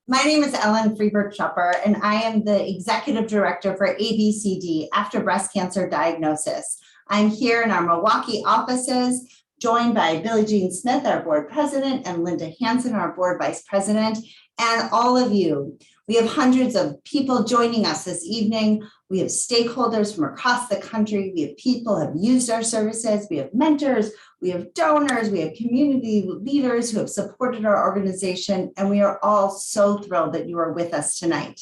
My name is Ellen Friebert Schupper, and I am the Executive Director for ABCD, After Breast Cancer Diagnosis. I'm here in our Milwaukee offices, joined by Billie Jean Smith, our Board President, and Linda Hansen, our Board Vice President, and all of you. We have hundreds of people joining us this evening. We have stakeholders from across the country. We have people who have used our services. We have mentors. We have donors. We have community leaders who have supported our organization. And we are all so thrilled that you are with us tonight.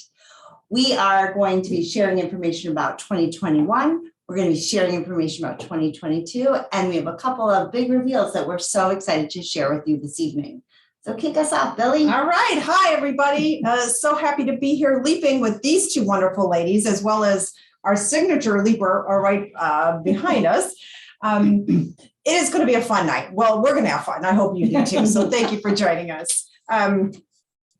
We are going to be sharing information about 2021. We're going to be sharing information about 2022. And we have a couple of big reveals that we're so excited to share with you this evening. So kick us off, Billie. All right. Hi, everybody. So happy to be here leaping with these two wonderful ladies, as well as our signature leaper right behind us. It is going to be a fun night. Well, we're going to have fun. I hope you do too. So thank you for joining us.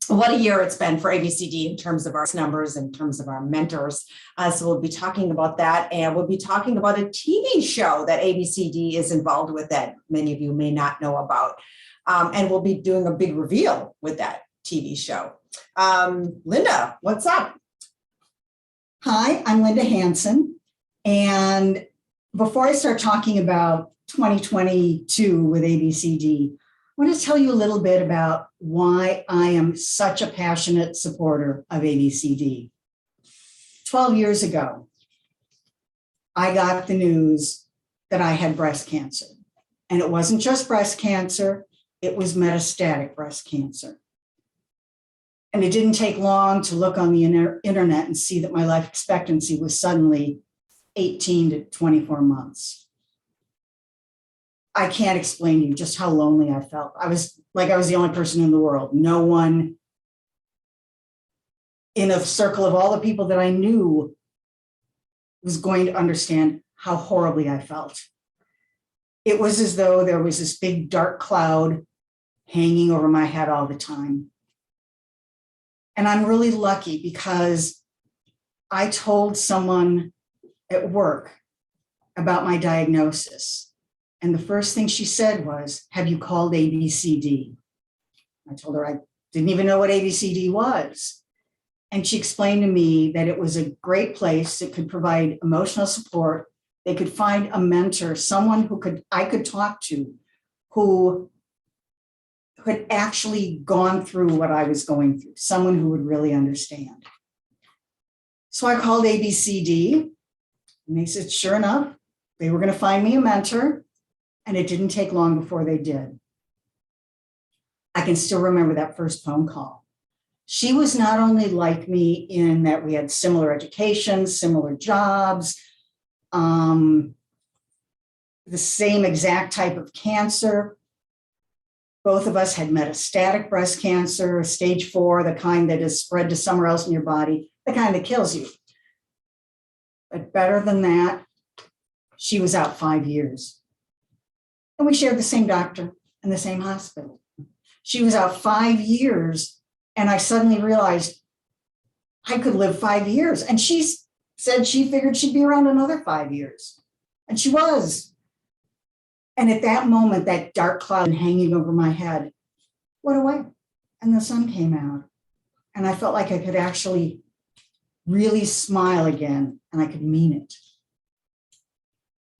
What a year it's been for ABCD in terms of our numbers, in terms of our mentors. So we'll be talking about that, and we'll be talking about a TV show that ABCD is involved with that many of you may not know about. And we'll be doing a big reveal with that TV show. Linda, what's up? Hi, I'm Linda Hansen. And before I start talking about 2022 with ABCD, I want to tell you a little bit about why I am such a passionate supporter of ABCD. 12 years ago, I got the news that I had breast cancer. And it wasn't just breast cancer. It was metastatic breast cancer. And it didn't take long to look on the internet and see that my life expectancy was suddenly 18 to 24 months. I can't explain to you just how lonely I felt. I was the only person in the world. No one in a circle of all the people that I knew was going to understand how horribly I felt. It was as though there was this big dark cloud hanging over my head all the time. And I'm really lucky because I told someone at work about my diagnosis. And the first thing she said was, "Have you called ABCD?" I told her I didn't even know what ABCD was. And she explained to me that it was a great place that could provide emotional support. They could find a mentor, someone I could talk to, who had actually gone through what I was going through, someone who would really understand. So I called ABCD, and they said, sure enough, they were going to find me a mentor, and it didn't take long before they did. I can still remember that first phone call. She was not only like me in that we had similar education, similar jobs, the same exact type of cancer. Both of us had metastatic breast cancer, stage 4, the kind that is spread to somewhere else in your body, the kind that kills you. But better than that, she was out 5 years. And we shared the same doctor and the same hospital. She was out 5 years, and I suddenly realized I could live 5 years. And she said she figured she'd be around another 5 years. And she was. And at that moment, that dark cloud hanging over my head went away, and the sun came out. And I felt like I could actually really smile again, and I could mean it.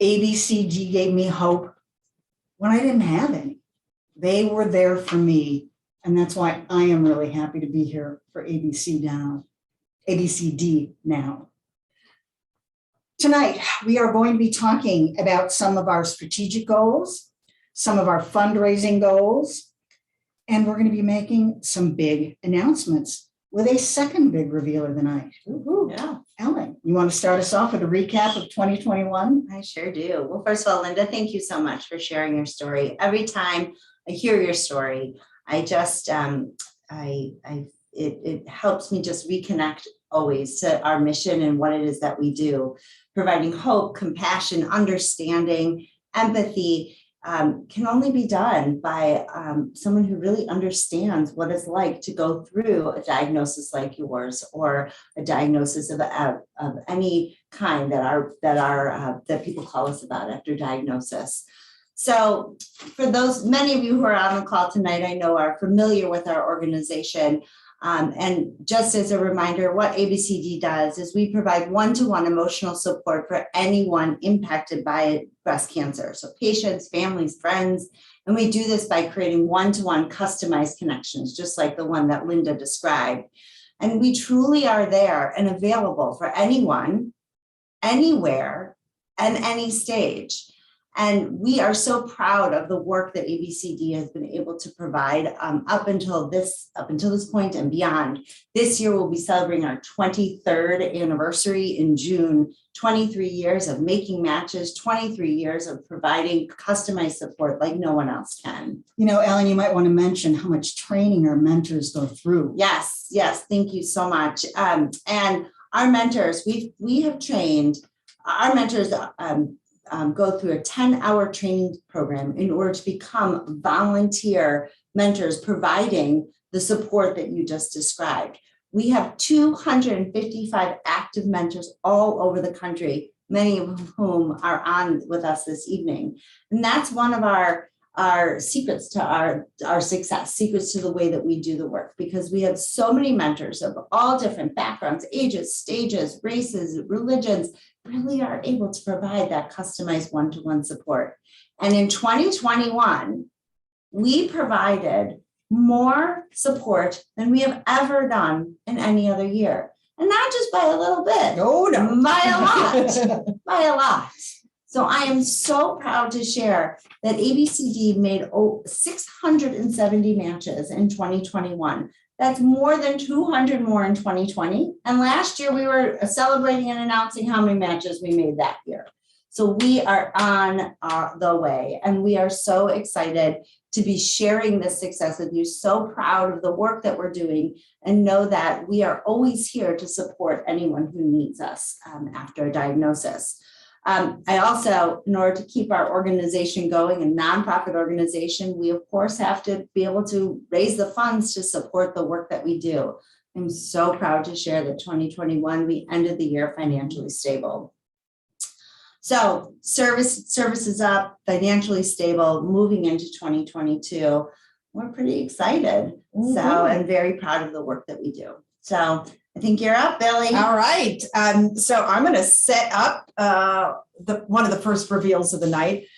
ABCD gave me hope when I didn't have any. They were there for me, and that's why I am really happy to be here for ABCD now. Tonight, we are going to be talking about some of our strategic goals, some of our fundraising goals, and we're going to be making some big announcements with a second big reveal of the night. Yeah. Ellen, you want to start us off with a recap of 2021? I sure do. Well, first of all, Linda, thank you so much for sharing your story. Every time I hear your story, I just, it helps me just reconnect always to our mission and what it is that we do. Providing hope, compassion, understanding, empathy can only be done by someone who really understands what it's like to go through a diagnosis like yours, or a diagnosis of any kind that people call us about after diagnosis. So for those, many of you who are on the call tonight, I know are familiar with our organization. And just as a reminder, what ABCD does is we provide one-to-one emotional support for anyone impacted by breast cancer. So patients, families, friends, and we do this by creating one-to-one customized connections, just like the one that Linda described. And we truly are there and available for anyone, anywhere, and any stage. And we are so proud of the work that ABCD has been able to provide up until this point and beyond. This year, we'll be celebrating our 23rd anniversary in June, 23 years of making matches, 23 years of providing customized support like no one else can. You know, Ellen, you might want to mention how much training our mentors go through. Yes, thank you so much. And our mentors, we have trained, our mentors go through a 10-hour training program in order to become volunteer mentors, providing the support that you just described. We have 255 active mentors all over the country, many of whom are on with us this evening. And that's one of our secrets to our success, secrets to the way that we do the work, because we have so many mentors of all different backgrounds, ages, stages, races, religions, really are able to provide that customized one-to-one support. And in 2021, we provided more support than we have ever done in any other year. And not just by a little bit, by a lot. So I am so proud to share that ABCD made 670 matches in 2021. That's more than 200 more in 2020. And last year we were celebrating and announcing how many matches we made that year. So we are on the way, and we are so excited to be sharing this success with you. So proud of the work that we're doing, and know that we are always here to support anyone who needs us after a diagnosis. I also, in order to keep our organization going, a nonprofit organization, we of course have to be able to raise the funds to support the work that we do. I'm so proud to share that 2021, we ended the year financially stable. So services up, financially stable, moving into 2022. We're pretty excited. So, and very proud of the work that we do. So I think you're up, Billie. All right. So I'm going to set up one of the first reveals of the night.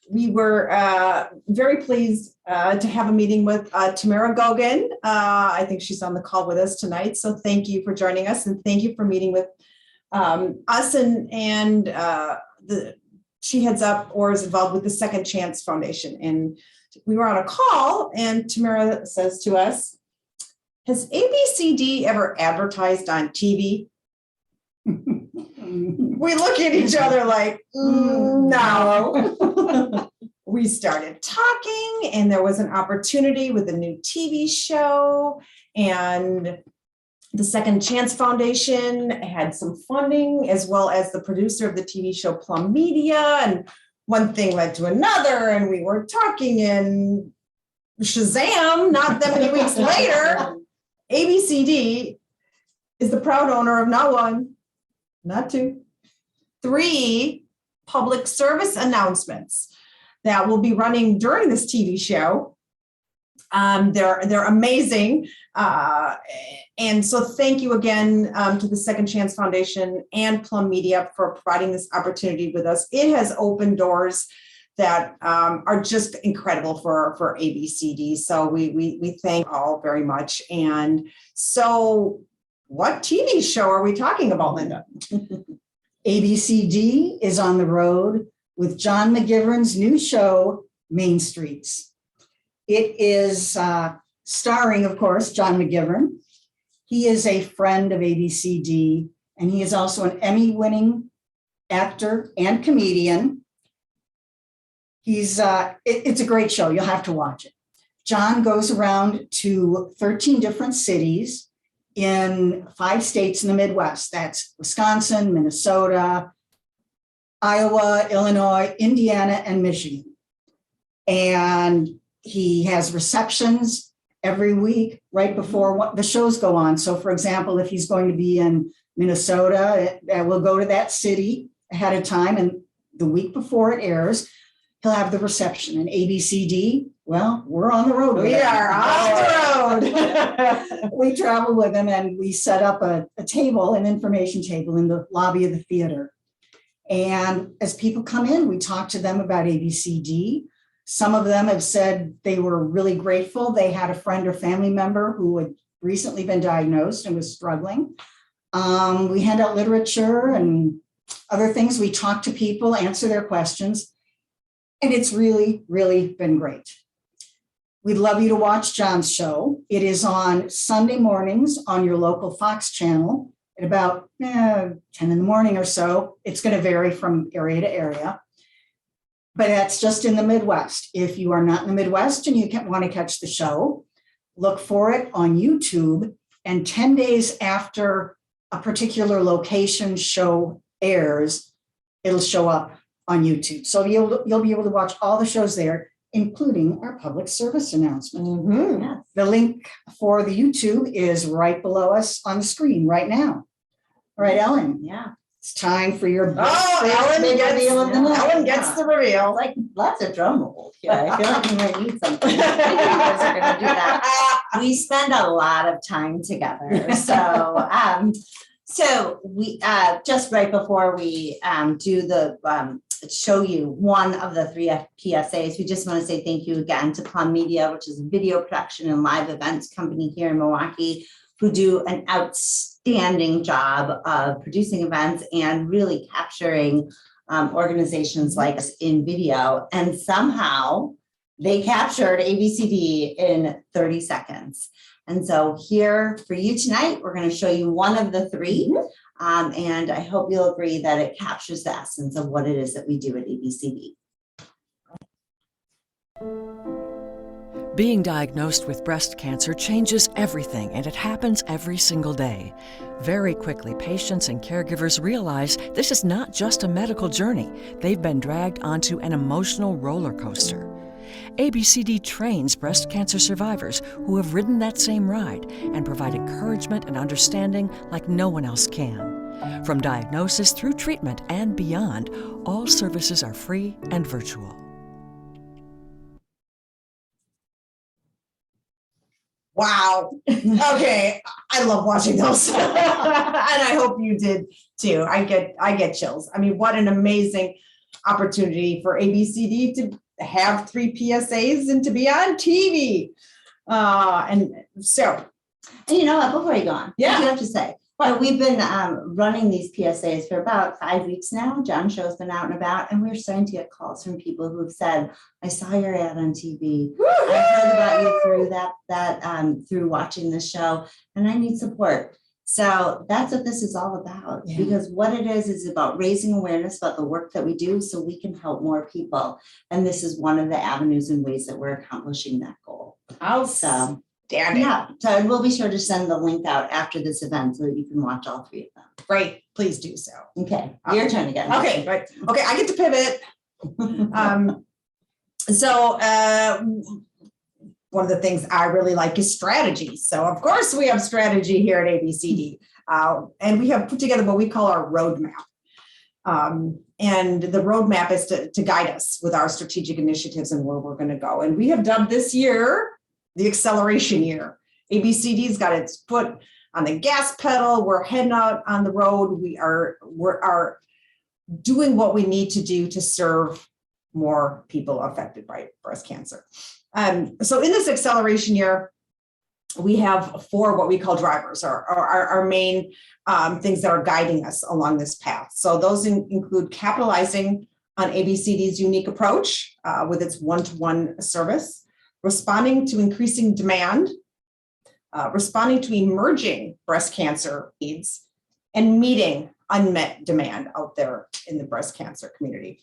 We were very pleased to have a meeting with Tamara Gogan. I think she's on the call with us tonight. So thank you for joining us, and thank you for meeting with us. And she heads up or is involved with the Second Chance Foundation. And we were on a call, and Tamara says to us, "Has ABCD ever advertised on TV?" We look at each other like, no. We started talking, and there was an opportunity with a new TV show, and the Second Chance Foundation had some funding, as well as the producer of the TV show Plum Media, and one thing led to another, and we were talking, and Shazam, not that many weeks later, ABCD is the proud owner of not one, not two, 3 public service announcements that will be running during this TV show. They're amazing. And so thank you again to the Second Chance Foundation and Plum Media for providing this opportunity with us. It has opened doors that are just incredible for ABCD. So we thank all very much. And so what TV show are we talking about, Linda? ABCD is on the road with John McGivern's new show, Main Streets. It is starring, of course, John McGivern. He is a friend of ABCD, and he is also an Emmy-winning actor and comedian. It's a great show. You'll have to watch it. John goes around to 13 different cities in 5 states in the Midwest. That's Wisconsin, Minnesota, Iowa, Illinois, Indiana, and Michigan. And he has receptions every week right before the shows go on. So for example, if he's going to be in Minnesota, we'll go to that city ahead of time, and the week before it airs, he'll have the reception. And ABCD, well, we're on the road. We are on the road. We travel with him and we set up a table, an information table in the lobby of the theater. And as people come in, we talk to them about ABCD. Some of them have said they were really grateful. They had a friend or family member who had recently been diagnosed and was struggling. We hand out literature and other things. We talk to people, answer their questions. And it's really, really been great. We'd love you to watch John's show. It is on Sunday mornings on your local Fox channel at about 10 in the morning or so. It's going to vary from area to area, but that's just in the Midwest. If you are not in the Midwest and you want to catch the show, look for it on YouTube. And 10 days after a particular location show airs, it'll show up on YouTube. So you'll be able to watch all the shows there, including our public service announcement. Mhm. Yes. The link for the YouTube is right below us on the screen right now. All right, Ellen, Yeah. it's time for your Oh, Ellen big gets, reveal of the night. Ellen gets the reveal. Like lots of drum rolls here. I feel like we might need something. You guys are gonna do that. We spend a lot of time together. So we just right before we do the show you one of the 3 PSAs, we just want to say thank you again to Plum Media, which is a video production and live events company here in Milwaukee, who do an outstanding job of producing events and really capturing organizations like us in video. And somehow they captured ABCD in 30 seconds. And so here for you tonight, we're going to show you one of the 3. And I hope you'll agree that it captures the essence of what it is that we do at ABCD. Being diagnosed with breast cancer changes everything, and it happens every single day. Very quickly, patients and caregivers realize this is not just a medical journey. They've been dragged onto an emotional roller coaster. ABCD trains breast cancer survivors who have ridden that same ride and provide encouragement and understanding like no one else can. From diagnosis through treatment and beyond, all services are free and virtual. Wow. Okay. I love watching those. And I hope you did too. I get chills. I mean, what an amazing opportunity for ABCD to have 3 PSAs and to be on TV. And And you know what, before you go on, Yeah. I do have to say, well, we've been running these PSAs for about 5 weeks now. John's show's been out and about, and we're starting to get calls from people who've said, I saw your ad on TV. I heard about you through through watching the show, and I need support. So that's what this is all about, Yeah. because what it is about raising awareness about the work that we do so we can help more people. And this is one of the avenues and ways that we're accomplishing that goal. So, damn it. yeah, so we'll be sure to send the link out after this event so that you can watch all 3 of them. Great. Please do so. Okay, your turn again. Okay, right. Okay, I get to pivot. So one of the things I really like is strategy. So of course we have strategy here at ABCD, and we have put together what we call our roadmap. And the roadmap is to guide us with our strategic initiatives and where we're going to go. And we have dubbed this year the acceleration year. ABCD's got its foot on the gas pedal. We're heading out on the road. We are doing what we need to do to serve more people affected by breast cancer. So in this acceleration year, we have 4 what we call drivers, or our main things that are guiding us along this path. So those include capitalizing on ABCD's unique approach with its one-to-one service, responding to increasing demand, responding to emerging breast cancer needs, and meeting unmet demand out there in the breast cancer community.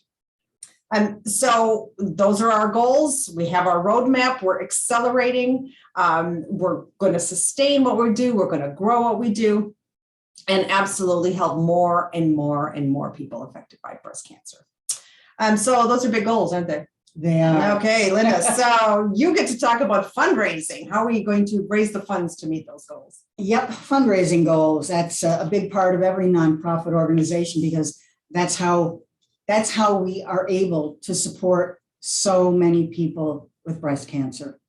So those are our goals. We have our roadmap. We're accelerating. We're going to sustain what we do. We're going to grow what we do, and absolutely help more and more and more people affected by breast cancer. So those are big goals, aren't they? They are. Okay, Linda. So you get to talk about fundraising. How are you going to raise the funds to meet those goals? Yep, fundraising goals. That's a big part of every nonprofit organization, because that's how we are able to support so many people with breast cancer.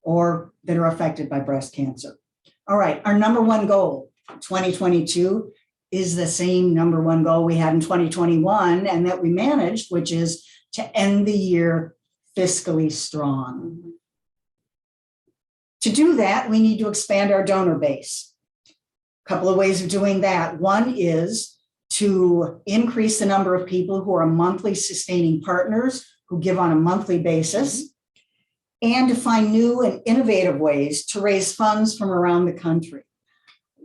or that are affected by breast cancer. All right, our number one goal, 2022, is the same number one goal we had in 2021 and that we managed, which is to end the year fiscally strong. To do that, we need to expand our donor base. A couple of ways of doing that. One is to increase the number of people who are monthly sustaining partners who give on a monthly basis, and to find new and innovative ways to raise funds from around the country.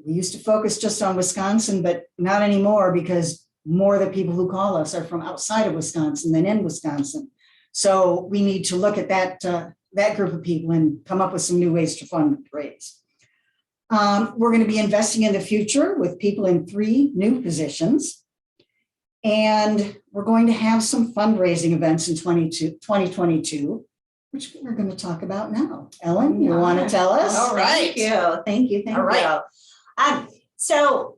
We used to focus just on Wisconsin, but not anymore because more of the people who call us are from outside of Wisconsin than in Wisconsin. So we need to look at that group of people and come up with some new ways to fundraise. We're going to be investing in the future with people in 3 new positions. And we're going to have some fundraising events in 2022, which we're going to talk about now. Ellen, you want to tell us? All right. Thank you. All right. So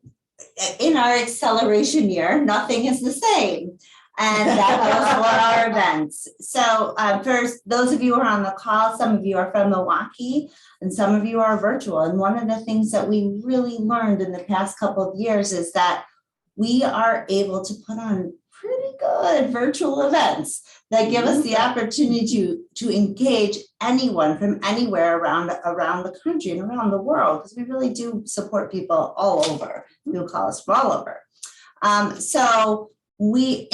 in our acceleration year, nothing is the same. And that goes for our events. So first, those of you who are on the call, some of you are from Milwaukee and some of you are virtual. And one of the things that we really learned in the past couple of years is that we are able to put on pretty good virtual events that give us the opportunity to engage anyone from anywhere around the country and around the world, because we really do support people all over. People call us from all over. So we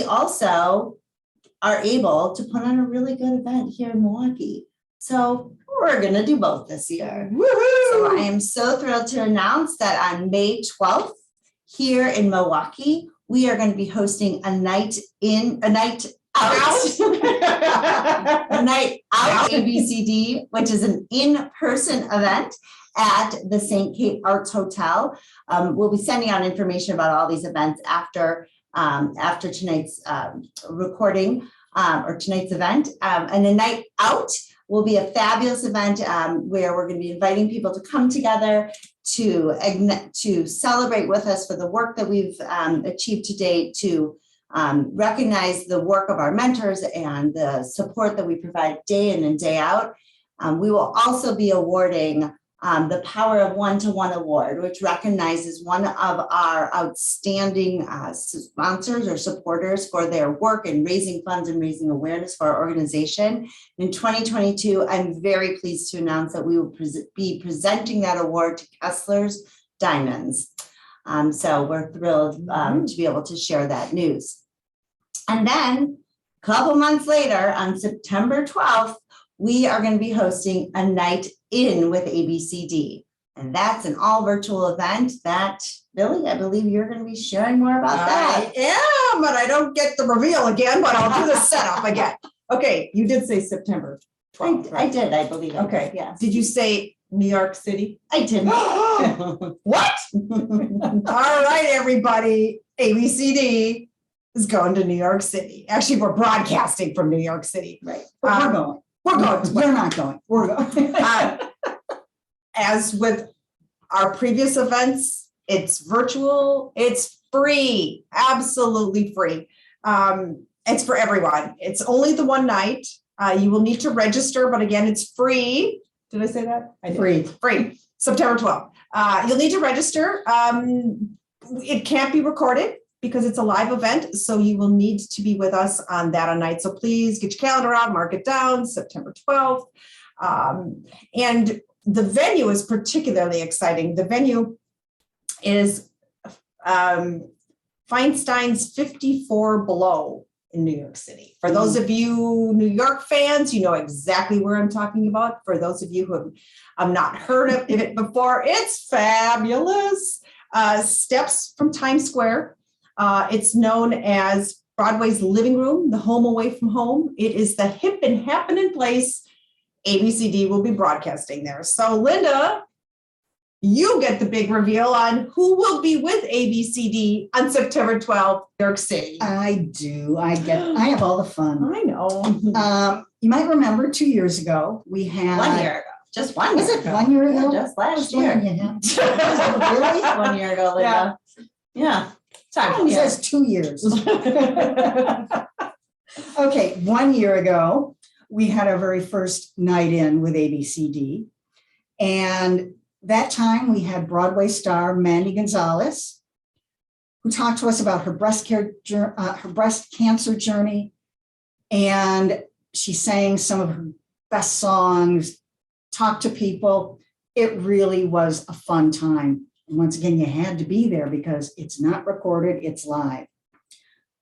also are able to put on a really good event here in Milwaukee. So we're going to do both this year. Woohoo! So I am so thrilled to announce that on May 12th here in Milwaukee, we are going to be hosting a night out ABCD, which is an in-person event at the St. Kate Arts Hotel. We'll be sending out information about all these events after tonight's recording or tonight's event. And a night out will be a fabulous event where we're going to be inviting people to come together to celebrate with us for the work that we've achieved to date, to recognize the work of our mentors and the support that we provide day in and day out. We will also be awarding the Power of One-to-One Award, which recognizes one of our outstanding sponsors or supporters for their work in raising funds and raising awareness for our organization. In 2022, I'm very pleased to announce that we will be presenting that award to Kessler's Diamonds. So we're thrilled to be able to share that news. And then a couple months later, on September 12th, we are going to be hosting a night in with ABCD. And that's an all virtual event that, Billie, I believe you're going to be sharing more about that. I am, but I don't get the reveal again, but I'll do the setup again. Okay, you did say September 12th, right? I did, I believe. Okay, Yes. Did you say New York City? I did. What? All right, everybody. ABCD is going to New York City. Actually, we're broadcasting from New York City. Right. But we're going. We're going. You're not going. We're going. As with our previous events, it's virtual, it's free, absolutely free. It's for everyone. It's only the one night. You will need to register, but again, it's free. Did I say that? I did. Free. September 12th. You'll need to register. It can't be recorded because it's a live event, so you will need to be with us on that night. So please get your calendar out, mark it down, September 12th. And the venue is particularly exciting. The venue is Feinstein's 54 Below in New York City. For those of you New York fans, you know exactly where I'm talking about. For those of you who have not heard of it before, it's fabulous. Steps from Times Square. It's known as Broadway's living room, the home away from home. It is the hip and happening place. ABCD will be broadcasting there. So Linda, you get the big reveal on who will be with ABCD on September 12th, New York City. I do. I have all the fun. I know. You might remember 2 years ago, we had 1 year ago. Just 1 year Was it ago. 1 year ago? Yeah, just last Just 1 year. year, yeah. Really? 1 year ago, Linda. Yeah. It says 2 years. Okay, 1 year ago, we had our very first night in with ABCD. And that time we had Broadway star Mandy Gonzalez, who talked to us about her breast cancer journey. And she sang some of her best songs, talked to people. It really was a fun time. And once again, you had to be there because it's not recorded, it's live.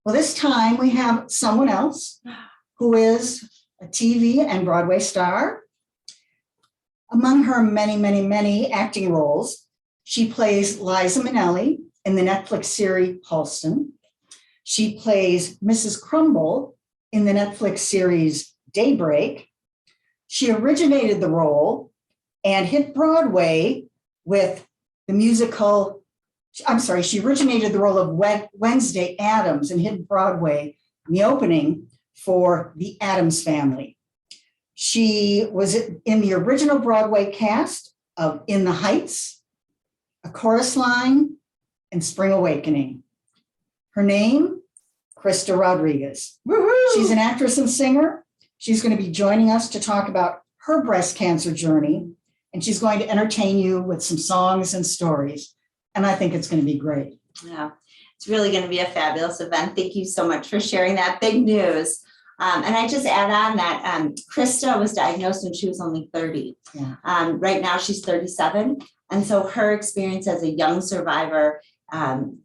Well, this time we have someone else who is a TV and Broadway star. Among her many, many, many acting roles, she plays Liza Minnelli in the Netflix series Halston. She plays Mrs. Crumble in the Netflix series Daybreak. She originated the role and hit Broadway with the musical. She originated the role of Wednesday Addams and hit Broadway in the opening for The Addams Family. She was in the original Broadway cast of In the Heights, A Chorus Line, and Spring Awakening. Her name, Krista Rodriguez. Woohoo! She's an actress and singer. She's going to be joining us to talk about her breast cancer journey, and she's going to entertain you with some songs and stories. And I think it's going to be great. Yeah, it's really going to be a fabulous event. Thank you so much for sharing that big news. And I just add on that Krista was diagnosed when she was only 30. Yeah. Right now she's 37. And so her experience as a young survivor,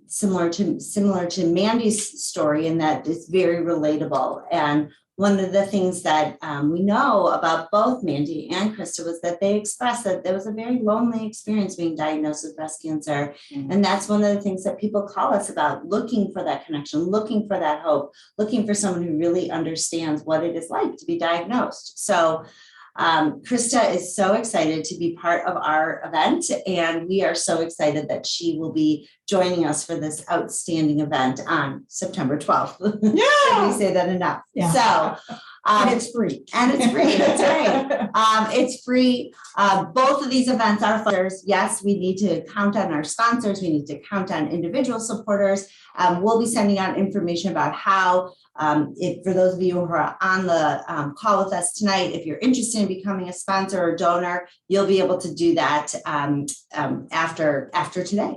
similar to Mandy's story, in that it's very relatable. And one of the things that we know about both Mandy and Krista was that they expressed that there was a very lonely experience being diagnosed with breast cancer. Mm-hmm. And that's one of the things that people call us about, looking for that connection, looking for that hope, looking for someone who really understands what it is like to be diagnosed. So Krista is so excited to be part of our event, and we are so excited that she will be joining us for this outstanding event on September 12th. Yeah. We say that enough. Yeah. So, And it's free. That's right. It's free. Both of these events are funders. Yes, we need to count on our sponsors. We need to count on individual supporters. We'll be sending out information about how, for those of you who are on the call with us tonight, if you're interested in becoming a sponsor or donor, you'll be able to do that after today.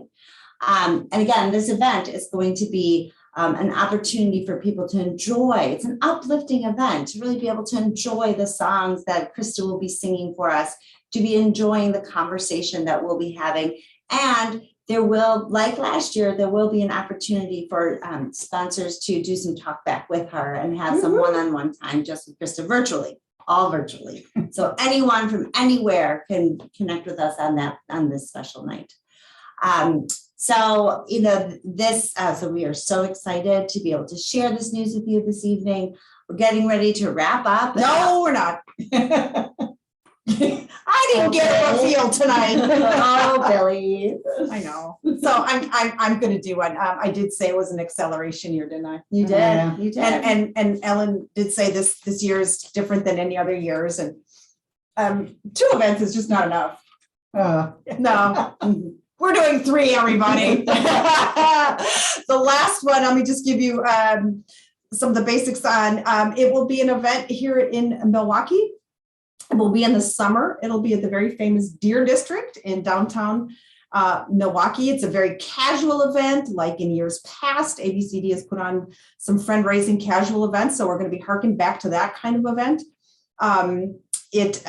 And again, this event is going to be an opportunity for people to enjoy. It's an uplifting event to really be able to enjoy the songs that Krista will be singing for us, to be enjoying the conversation that we'll be having. And there will, like last year, there will be an opportunity for sponsors to do some talk back with her and have some one-on-one time just with Krista virtually, all virtually. So anyone from anywhere can connect with us on this special night. So, so we are so excited to be able to share this news with you this evening. We're getting ready to wrap up. No, we're not. I didn't get a reveal tonight. Oh, Billie. I know. So I'm going to do one. I did say it was an acceleration year, didn't I? You did. Yeah. You did. And Ellen did say this year is different than any other years, and 2 events is just not enough. No. We're doing 3, everybody. The last one, let me just give you some of the basics on. It will be an event here in Milwaukee. It will be in the summer. It'll be at the very famous Deer District in downtown Milwaukee. It's a very casual event, like in years past. ABCD has put on some friend-raising casual events, so we're going to be harking back to that kind of event. It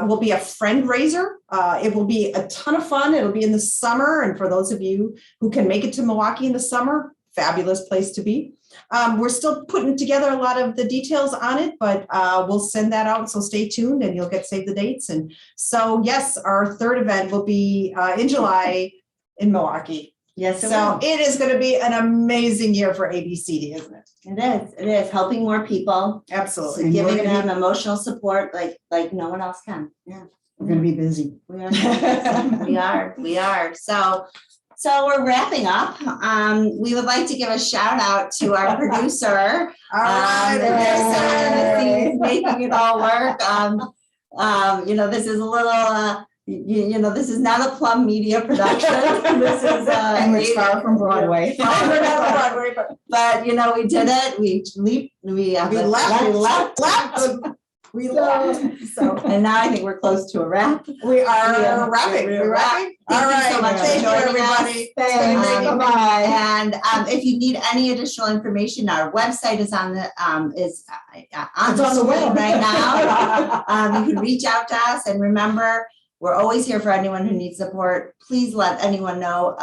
will be a friend raiser. It will be a ton of fun. It'll be in the summer. And for those of you who can make it to Milwaukee in the summer, fabulous place to be. We're still putting together a lot of the details on it, but we'll send that out. So stay tuned and you'll get save the dates. And so, yes, our 3rd event will be in July in Milwaukee. Yes, So it is going to be an amazing year for ABCD, isn't it? It is. It is helping more people. Absolutely. So giving them emotional support like no one else can. Yeah, we're going to be busy. We are. We are. So we're wrapping up. We would like to give a shout out to our producer. All right. Making it all work. This is a little. This is not a Plum Media production. This is And it's far from Broadway. But we did it. We leaped. We left. We love. So And now I think we're close to a wrap. we are Yeah, wrapping. we're We're wrapping. Thank All you right. so much for Thank you, joining us. everybody. It's been a Thanks. great evening. Bye-bye. And if you need any additional information, our website is on the on It's the on the screen web right now. You can reach out to us, and remember, we're always here for anyone who needs support. Please let anyone know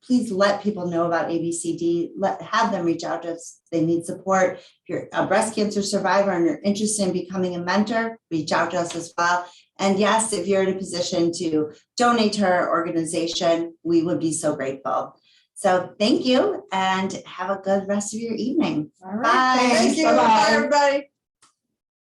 please let people know about ABCD. Have them reach out to us. They need support. If you're a breast cancer survivor and you're interested in becoming a mentor, reach out to us as well. And yes, if you're in a position to donate to our organization, we would be so grateful. So thank you and have a good rest of your evening. All right. Bye. Thank you. Bye-bye. Bye, everybody.